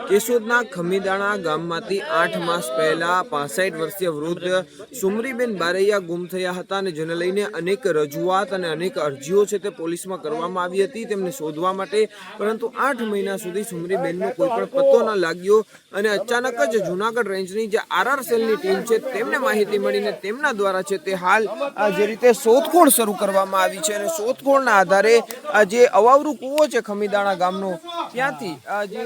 કેશોદના ખમીદાણા ગામમાંથી 8 માસ પહેલા 65 વર્ષીય વૃદ્ધ સુમરીબેન બારૈયા ગુમ થયા હતા અને જેને લઈને અનેક રજૂઆત અને અનેક અરજીઓ છે તે પોલીસમાં કરવામાં આવી હતી તેમને શોધવા માટે, પરંતુ 8 મહિના સુધી સુમરીબેનનો કોઈ પણ પત્તો ન લાગ્યો અને અચાનક જ જૂનાગઢ રેન્જની જે આરઆર સેલની ટીમ છે તેમને માહિતી મળીને તેમના દ્વારા છે તે હાલ જે રીતે શોધખોળ શરૂ કરવામાં આવી છે અને શોધખોળના આધારે જે અવાવરૂ કૂવો છે ખમીદાણા ગામનો ત્યાંથી જે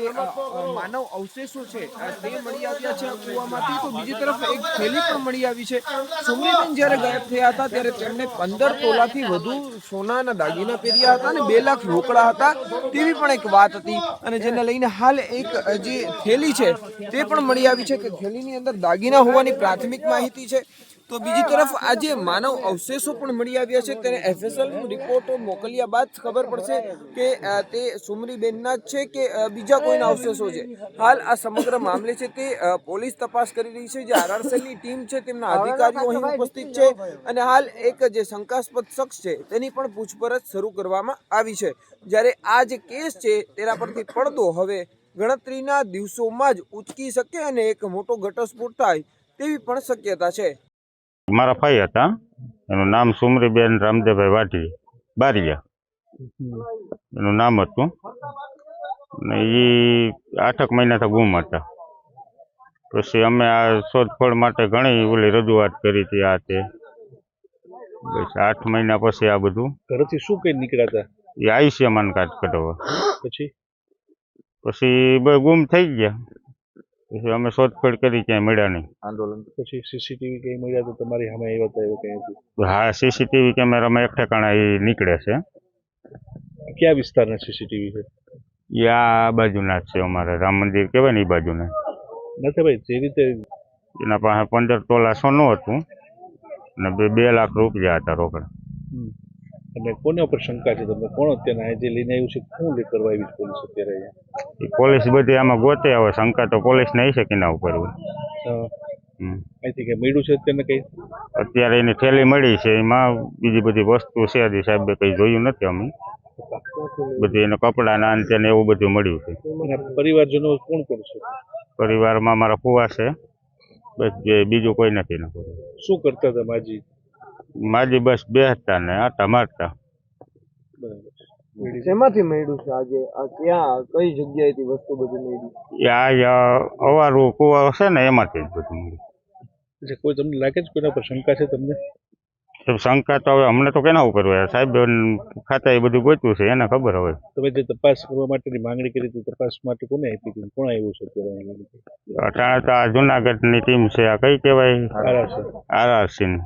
માનવ અવશેષો છે તે મળી આવ્યા છે આ કૂવામાંથી, તો બીજી તરફ એક થેલી પણ મળી આવી છે. સુમરીબેન જ્યારે ગાયબ થયા હતા ત્યારે તેમણે 15 તોલાથી વધુ સોનાના દાગીના પહેર્યા હતા અને 2 લાખ રોકડા હતા તેવી પણ એક વાત હતી અને જેને લઈને હાલ એક જે થેલી છે તે પણ મળી આવી છે કે થેલીની અંદર દાગીના હોવાની પ્રાથમિક માહિતી છે. તો બીજી તરફ આજે માનવ અવશેષો પણ મળી આવ્યા છે તેને એફએસએલ રિપોર્ટ મોકલ્યા બાદ ખબર પડશે કે તે સુમરીબેનના જ છે કે બીજા કોઈના અવશેષો છે. હાલ આ સમગ્ર મામલે છે તે પોલીસ તપાસ કરી રહી છે. જે આરઆર સેલની ટીમ છે તેમના અધિકારીઓ અહીં ઉપસ્થિત છે અને હાલ એક જે શંકાસ્પદ શખ્સ છે તેની પણ પૂછપરછ શરૂ કરવામાં આવી છે. જ્યારે આ જે કેસ છે તેના પરથી પડદો હવે ગણતરીના દિવસોમાં જ ઉચકી શકે અને એક મોટો ઘટસ્ફોટ થાય તેવી પણ શક્યતા છે. મારા ભાઈ હતા, એનું નામ સુમરીબેન રામદેવભાઈ વાઢી બારિયા એનું નામ હતું ને એ 8 મહિનાથી ગુમ હતા. પછી અમે આ શોધખોળ માટે ઘણી ઓલી રજૂઆત કરી હતી. આ તે બસ 8 મહિના પછી આ બધું ઘરેથી શું કઈ નીકળ્યા હતા? એ આયુષ્યમાન કાર્ડ કઢાવવા પછી ગુમ થઈ ગયા. પછી અમે શોધખોળ કરી, ક્યાંય મળ્યા નહીં. આંદોલન પછી સીસીટીવી કઈ મળ્યા તો તમારી સામે આવ્યા હતા એવું કઈ હતું? હા, સીસીટીવી કેમેરામાં એક ઠેકાણા એ નીકળે છે. કયા વિસ્તારના સીસીટીવી છે? એ આ બાજુના જ છે, અમારે રામ મંદિર કહેવાય ને એ બાજુના. નથી ભાઈ, જે રીતે એના પાસે 15 તોલા સોનું હતું અને 2 લાખ રૂપિયા હતા રોકડા. અને કોને ઉપર શંકા છે તમને? કોણ અત્યારે જે લઈને આવ્યું છે? શું લે કરવા આવી પોલીસ અત્યારે? એ પોલીસ બધી આમાં ગોતે આવે, શંકા તો પોલીસને આવી છે કેના ઉપર હોય. અહીંથી કઈ મળ્યું છે અત્યારે કઈ? અત્યારે એની થેલી મળી છે, એમાં બીજી બધી વસ્તુ છે. હજી સાહેબે કઈ જોયું નથી અમે. બધી એને કપડા ના અંતે એવું બધું મળ્યું છે. પરિવારજનો કોણ કોણ છે? પરિવારમાં મારા ફુવા છે, બસ બીજું કોઈ નથી. શું કરતા હતા માજી? માજી બસ બેસતા ને આટા મારતા. શેમાંથી મળ્યું છે આજે? આ ક્યાં કઈ જગ્યાએથી વસ્તુ બધી મળી? આ અવારું કુવા છે ને એમાંથી જ બધું મળ્યું. કોઈ તમને લાગે છે કોઈના પર શંકા છે તમને? શંકા તો હવે અમને તો કેના ઉપર હોય, સાહેબ ખાતા એ બધું ગોત્યું છે એને ખબર હવે. તમે જે તપાસ કરવા માટેની માંગણી કરી હતી, તપાસ માટે કોને આપી હતી? કોણ આવ્યું છે અત્યારે? અટાણે તો આ જુનાગઢની ટીમ છે, આ કઈ કહેવાય? આરઆર છે. આરઆર સિંહ.